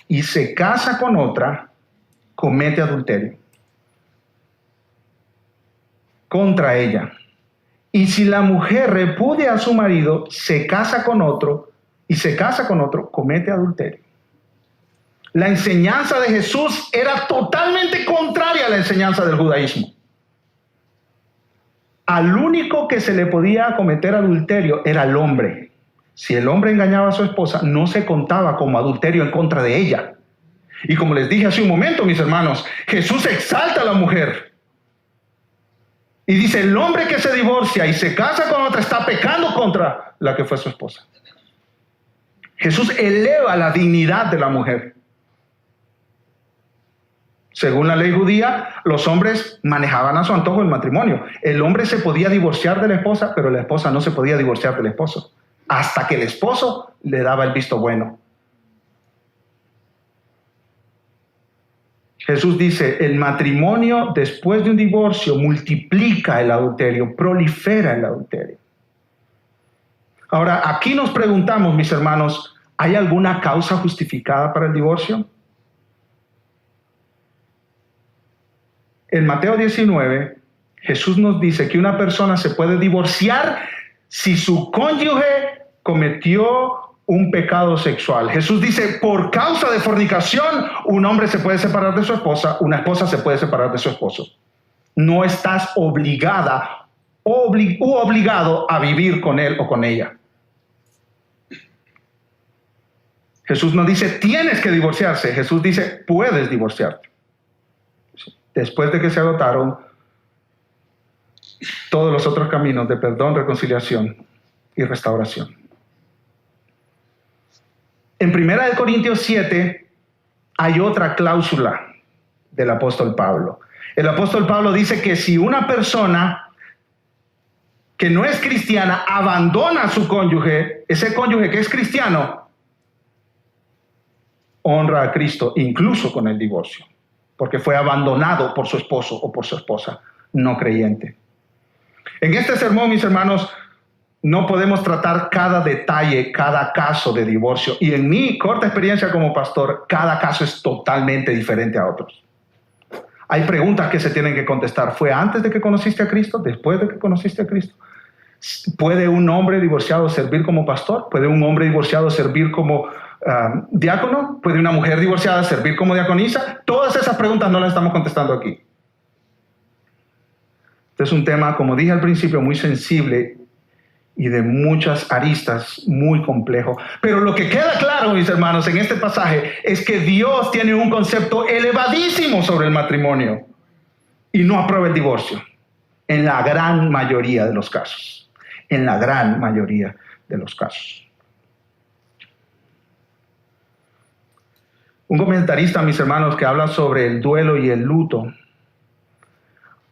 y se casa con otra, comete adulterio contra ella. Y si la mujer repudia a su marido, se casa con otro, comete adulterio. La enseñanza de Jesús era totalmente contraria a la enseñanza del judaísmo. Al único que se le podía cometer adulterio era el hombre. Si el hombre engañaba a su esposa, no se contaba como adulterio en contra de ella. Y como les dije hace un momento, mis hermanos, Jesús exalta a la mujer. Y dice, el hombre que se divorcia y se casa con otra está pecando contra la que fue su esposa. Jesús eleva la dignidad de la mujer. Según la ley judía, los hombres manejaban a su antojo el matrimonio. El hombre se podía divorciar de la esposa, pero la esposa no se podía divorciar del esposo, hasta que el esposo le daba el visto bueno. Jesús dice, el matrimonio después de un divorcio multiplica el adulterio, prolifera el adulterio. Ahora, aquí nos preguntamos, mis hermanos, ¿hay alguna causa justificada para el divorcio? En Mateo 19, Jesús nos dice que una persona se puede divorciar si su cónyuge cometió un pecado sexual. Jesús dice, por causa de fornicación, un hombre se puede separar de su esposa, una esposa se puede separar de su esposo. No estás obligada u obligado a vivir con él o con ella. Jesús no dice, tienes que divorciarse. Jesús dice, puedes divorciarte. Después de que se agotaron todos los otros caminos de perdón, reconciliación y restauración. En 1 Corintios 7 hay otra cláusula del apóstol Pablo. El apóstol Pablo dice que si una persona que no es cristiana abandona a su cónyuge, ese cónyuge que es cristiano, honra a Cristo incluso con el divorcio, porque fue abandonado por su esposo o por su esposa no creyente. En este sermón, mis hermanos, no podemos tratar cada detalle, cada caso de divorcio. Y en mi corta experiencia como pastor, cada caso es totalmente diferente a otros. Hay preguntas que se tienen que contestar. ¿Fue antes de que conociste a Cristo? ¿Después de que conociste a Cristo? ¿Puede un hombre divorciado servir como pastor? ¿Puede un hombre divorciado servir como diácono? ¿Puede una mujer divorciada servir como diaconisa? Todas esas preguntas no las estamos contestando aquí. Este es un tema, como dije al principio, muy sensible y de muchas aristas, muy complejo. Pero lo que queda claro, mis hermanos, en este pasaje es que Dios tiene un concepto elevadísimo sobre el matrimonio y no aprueba el divorcio en la gran mayoría de los casos. En la gran mayoría de los casos. Un comentarista, mis hermanos, que habla sobre el duelo y el luto,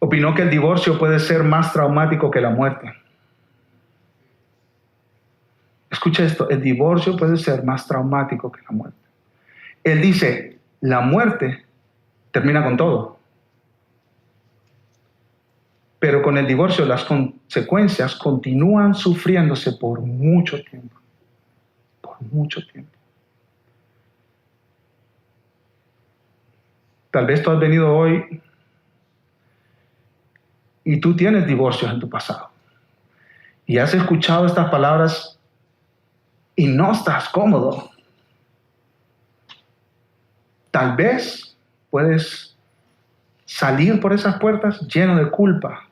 opinó que el divorcio puede ser más traumático que la muerte. Escucha esto, el divorcio puede ser más traumático que la muerte. Él dice, la muerte termina con todo. Pero con el divorcio las consecuencias continúan sufriéndose por mucho tiempo. Por mucho tiempo. Tal vez tú has venido hoy y tú tienes divorcios en tu pasado. Y has escuchado estas palabras y no estás cómodo. Tal vez puedes salir por esas puertas lleno de culpa,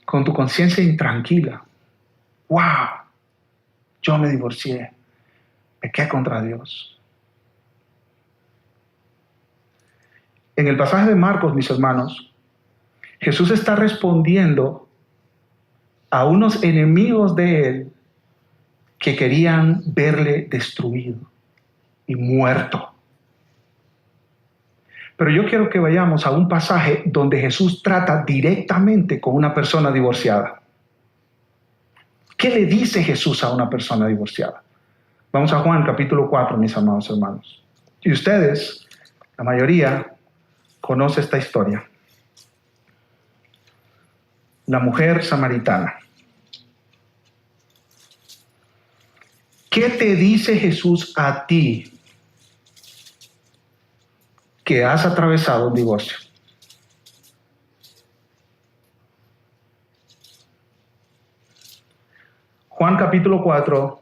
con tu conciencia intranquila. ¡Wow! Yo me divorcié. Pequé contra Dios. En el pasaje de Marcos, mis hermanos, Jesús está respondiendo a unos enemigos de él que querían verle destruido y muerto. Pero yo quiero que vayamos a un pasaje donde Jesús trata directamente con una persona divorciada. ¿Qué le dice Jesús a una persona divorciada? Vamos a Juan capítulo 4, mis amados hermanos. Y ustedes, la mayoría, conoce esta historia. La mujer samaritana. ¿Qué te dice Jesús a ti que has atravesado un divorcio? Juan capítulo 4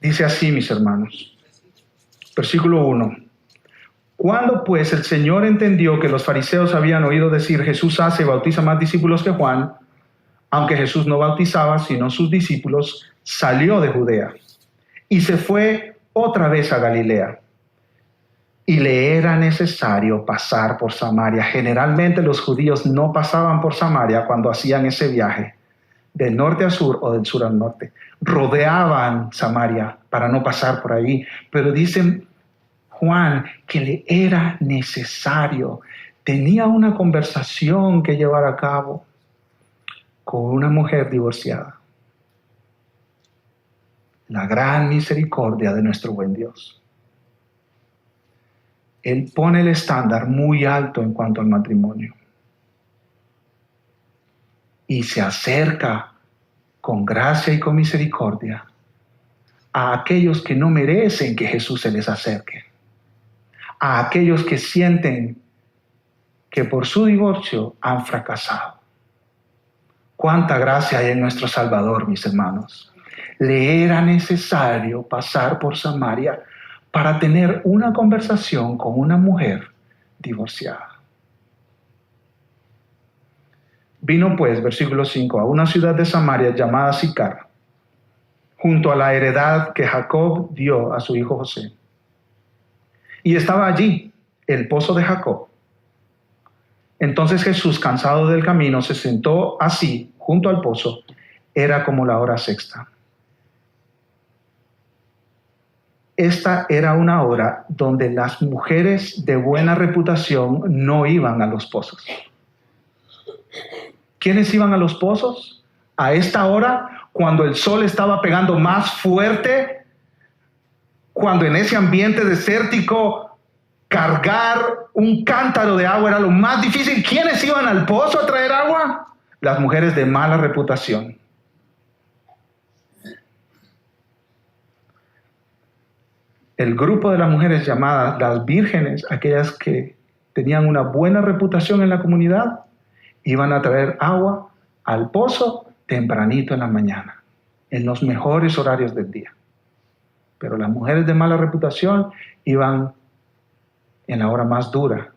dice así, mis hermanos. Versículo 1. Cuando pues el Señor entendió que los fariseos habían oído decir, Jesús hace y bautiza más discípulos que Juan, aunque Jesús no bautizaba, sino sus discípulos, salió de Judea y se fue otra vez a Galilea. Y le era necesario pasar por Samaria. Generalmente los judíos no pasaban por Samaria cuando hacían ese viaje, del norte a sur o del sur al norte. Rodeaban Samaria para no pasar por ahí. Pero dicen Juan que le era necesario. Tenía una conversación que llevar a cabo con una mujer divorciada. La gran misericordia de nuestro buen Dios. Él pone el estándar muy alto en cuanto al matrimonio. Y se acerca con gracia y con misericordia a aquellos que no merecen que Jesús se les acerque. A aquellos que sienten que por su divorcio han fracasado. Cuánta gracia hay en nuestro Salvador, mis hermanos. Le era necesario pasar por Samaria para tener una conversación con una mujer divorciada. Vino pues, versículo 5, a una ciudad de Samaria llamada Sicar, junto a la heredad que Jacob dio a su hijo José. Y estaba allí el pozo de Jacob. Entonces Jesús, cansado del camino, se sentó así, junto al pozo. Era como la hora sexta. Esta era una hora donde las mujeres de buena reputación no iban a los pozos. ¿Quiénes iban a los pozos? A esta hora, cuando el sol estaba pegando más fuerte, cuando en ese ambiente desértico cargar un cántaro de agua era lo más difícil. ¿Quiénes iban al pozo a traer agua? Las mujeres de mala reputación. El grupo de las mujeres llamadas las vírgenes, aquellas que tenían una buena reputación en la comunidad, iban a traer agua al pozo tempranito en la mañana, en los mejores horarios del día. Pero las mujeres de mala reputación iban en la hora más dura.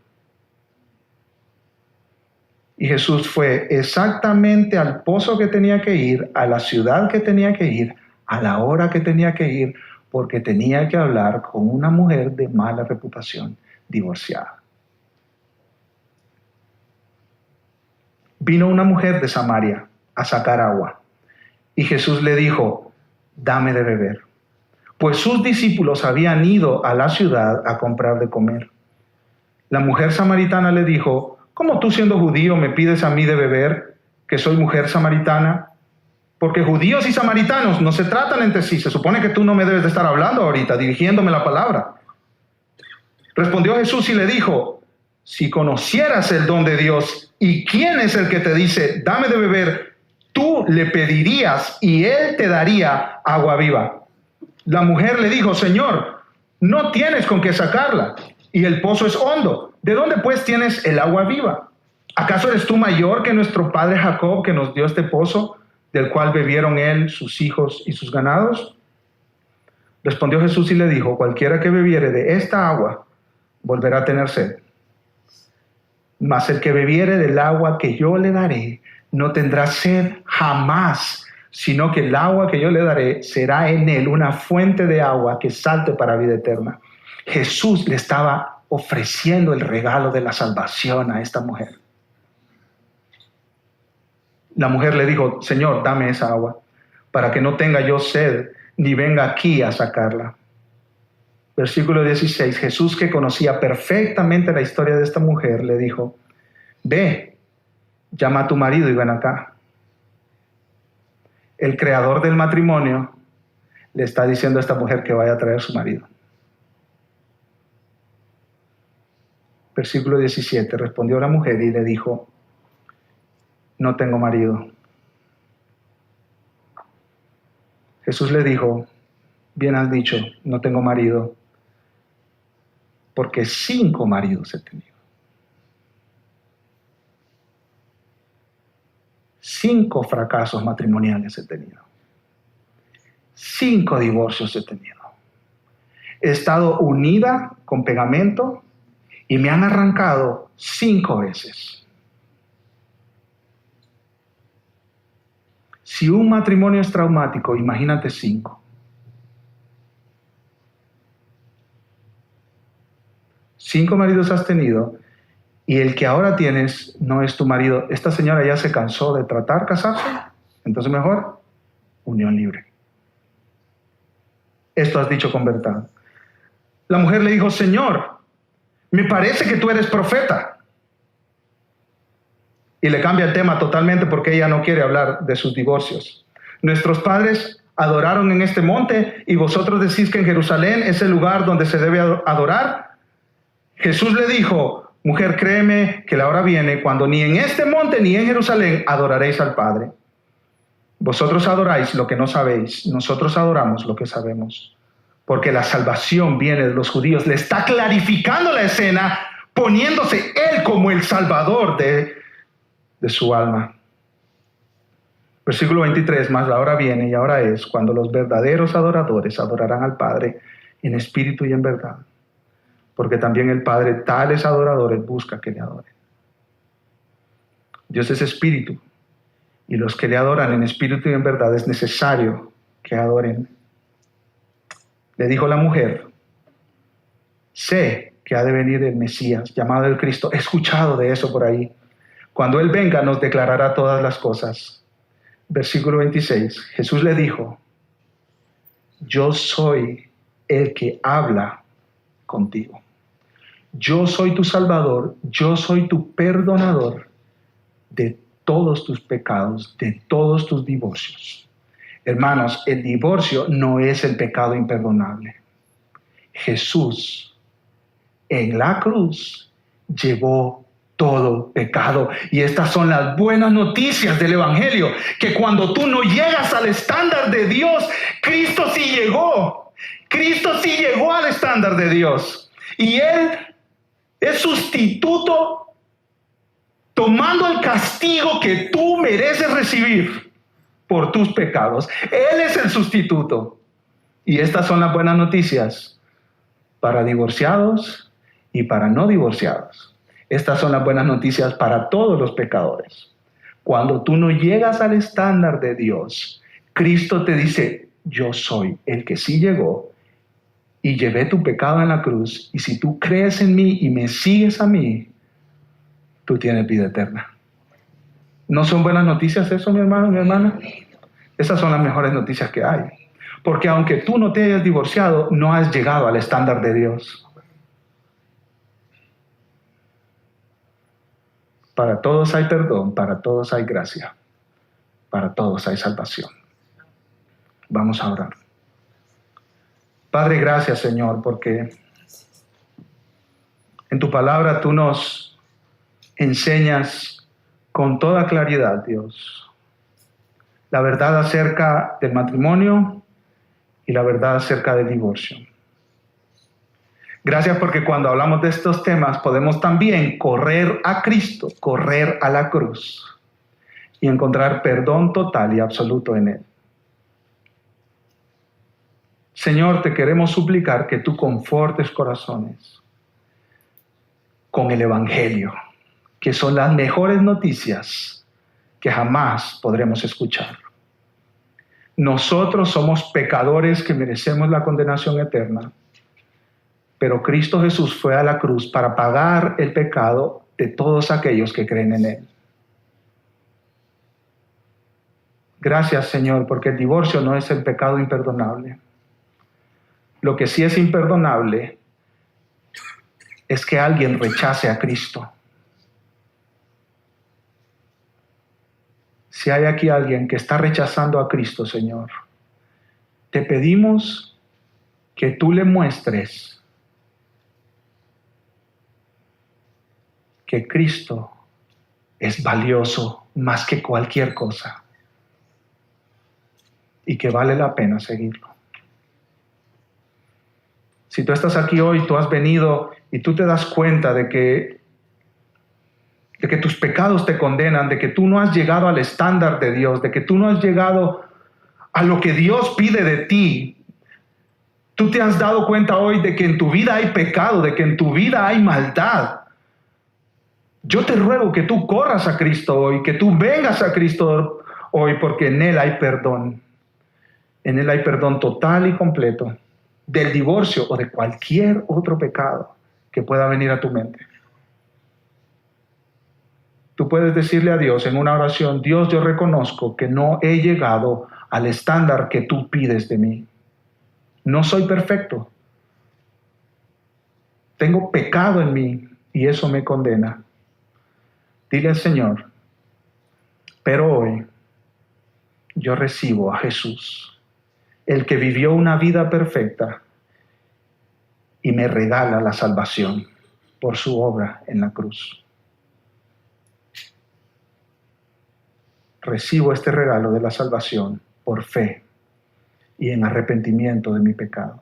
Y Jesús fue exactamente al pozo que tenía que ir, a la ciudad que tenía que ir, a la hora que tenía que ir, porque tenía que hablar con una mujer de mala reputación, divorciada. Vino una mujer de Samaria a sacar agua, y Jesús le dijo, dame de beber, pues sus discípulos habían ido a la ciudad a comprar de comer. La mujer samaritana le dijo, ¿cómo tú siendo judío me pides a mí de beber, que soy mujer samaritana? Porque judíos y samaritanos no se tratan entre sí. Se supone que tú no me debes de estar hablando ahorita, dirigiéndome la palabra. Respondió Jesús y le dijo, si conocieras el don de Dios y quién es el que te dice, dame de beber, tú le pedirías y él te daría agua viva. La mujer le dijo, Señor, no tienes con qué sacarla y el pozo es hondo. ¿De dónde pues tienes el agua viva? ¿Acaso eres tú mayor que nuestro padre Jacob, que nos dio este pozo, del cual bebieron él, sus hijos y sus ganados? Respondió Jesús y le dijo, cualquiera que bebiere de esta agua volverá a tener sed. Mas el que bebiere del agua que yo le daré no tendrá sed jamás, sino que el agua que yo le daré será en él una fuente de agua que salte para vida eterna. Jesús le estaba ofreciendo el regalo de la salvación a esta mujer. La mujer le dijo, Señor, dame esa agua, para que no tenga yo sed, ni venga aquí a sacarla. Versículo 16, Jesús, que conocía perfectamente la historia de esta mujer, le dijo, ve, llama a tu marido y ven acá. El creador del matrimonio le está diciendo a esta mujer que vaya a traer a su marido. Versículo 17, respondió la mujer y le dijo, no tengo marido. Jesús le dijo, bien has dicho, no tengo marido, porque 5 maridos he tenido. 5 fracasos matrimoniales he tenido. 5 divorcios he tenido. He estado unida con pegamento y me han arrancado 5 veces. Si un matrimonio es traumático, imagínate 5. 5 maridos has tenido y el que ahora tienes no es tu marido. Esta señora ya se cansó de tratar casarse, entonces mejor unión libre. Esto has dicho con verdad. La mujer le dijo, Señor, me parece que tú eres profeta. Y le cambia el tema totalmente porque ella no quiere hablar de sus divorcios. Nuestros padres adoraron en este monte y vosotros decís que en Jerusalén es el lugar donde se debe adorar. Jesús le dijo: mujer, créeme que la hora viene cuando ni en este monte ni en Jerusalén adoraréis al Padre. Vosotros adoráis lo que no sabéis, nosotros adoramos lo que sabemos, porque la salvación viene de los judíos. Le está clarificando la escena, poniéndose él como el salvador de su alma. Versículo 23, mas la hora viene y ahora es cuando los verdaderos adoradores adorarán al Padre en espíritu y en verdad, porque también el Padre tales adoradores busca que le adoren. Dios es espíritu, y los que le adoran en espíritu y en verdad es necesario que adoren. Le dijo la mujer: sé que ha de venir el Mesías, llamado el Cristo. He escuchado de eso por ahí. Cuando Él venga nos declarará todas las cosas. Versículo 26, Jesús le dijo: yo soy el que habla contigo. Yo soy tu Salvador, yo soy tu perdonador de todos tus pecados, de todos tus divorcios. Hermanos, el divorcio no es el pecado imperdonable. Jesús en la cruz llevó todo pecado. Y estas son las buenas noticias del Evangelio, que cuando tú no llegas al estándar de Dios, Cristo sí llegó. Cristo sí llegó al estándar de Dios. Y Él es sustituto, tomando el castigo que tú mereces recibir por tus pecados. Él es el sustituto. Y estas son las buenas noticias para divorciados y para no divorciados. Estas son las buenas noticias para todos los pecadores. Cuando tú no llegas al estándar de Dios, Cristo te dice: yo soy el que sí llegó y llevé tu pecado en la cruz, y si tú crees en mí y me sigues a mí, tú tienes vida eterna. ¿No son buenas noticias eso, mi hermano, mi hermana? Esas son las mejores noticias que hay. Porque aunque tú no te hayas divorciado, no has llegado al estándar de Dios. Para todos hay perdón, para todos hay gracia, para todos hay salvación. Vamos a orar. Padre, gracias, Señor, porque en tu palabra tú nos enseñas con toda claridad, Dios, la verdad acerca del matrimonio y la verdad acerca del divorcio. Gracias porque cuando hablamos de estos temas podemos también correr a Cristo, correr a la cruz y encontrar perdón total y absoluto en Él. Señor, te queremos suplicar que tú confortes corazones con el Evangelio, que son las mejores noticias que jamás podremos escuchar. Nosotros somos pecadores que merecemos la condenación eterna, pero Cristo Jesús fue a la cruz para pagar el pecado de todos aquellos que creen en Él. Gracias, Señor, porque el divorcio no es el pecado imperdonable. Lo que sí es imperdonable es que alguien rechace a Cristo. Si hay aquí alguien que está rechazando a Cristo, Señor, te pedimos que tú le muestres que Cristo es valioso más que cualquier cosa y que vale la pena seguirlo. Si tú estás aquí hoy, tú has venido y tú te das cuenta de que tus pecados te condenan, de que tú no has llegado al estándar de Dios, de que tú no has llegado a lo que Dios pide de ti. Tú te has dado cuenta hoy de que en tu vida hay pecado, de que en tu vida hay maldad. Yo te ruego que tú corras a Cristo hoy, que tú vengas a Cristo hoy, porque en Él hay perdón. En Él hay perdón total y completo del divorcio o de cualquier otro pecado que pueda venir a tu mente. Tú puedes decirle a Dios en una oración: Dios, yo reconozco que no he llegado al estándar que tú pides de mí. No soy perfecto. Tengo pecado en mí y eso me condena. Dile al Señor: pero hoy yo recibo a Jesús, el que vivió una vida perfecta y me regala la salvación. por su obra en la cruz. Recibo este regalo de la salvación por fe y en arrepentimiento de mi pecado.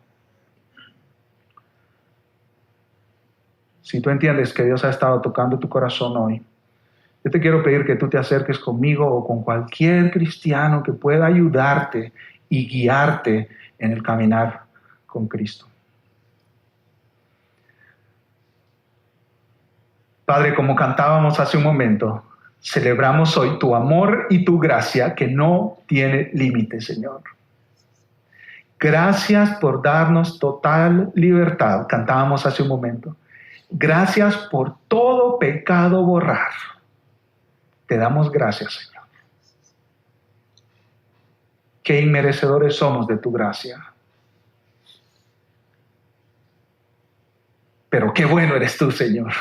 Si tú entiendes que Dios ha estado tocando tu corazón hoy, yo te quiero pedir que tú te acerques conmigo o con cualquier cristiano que pueda ayudarte y guiarte en el caminar con Cristo. Padre, como cantábamos hace un momento, celebramos hoy tu amor y tu gracia que no tiene límite, Señor. Gracias por darnos total libertad, cantábamos hace un momento. Gracias por todo pecado borrar. Te damos gracias, Señor. Qué inmerecedores somos de tu gracia. Pero qué bueno eres tú, Señor.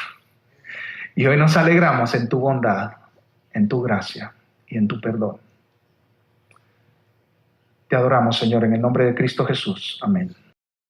Y hoy nos alegramos en tu bondad, en tu gracia y en tu perdón. Te adoramos, Señor, en el nombre de Cristo Jesús. Amén.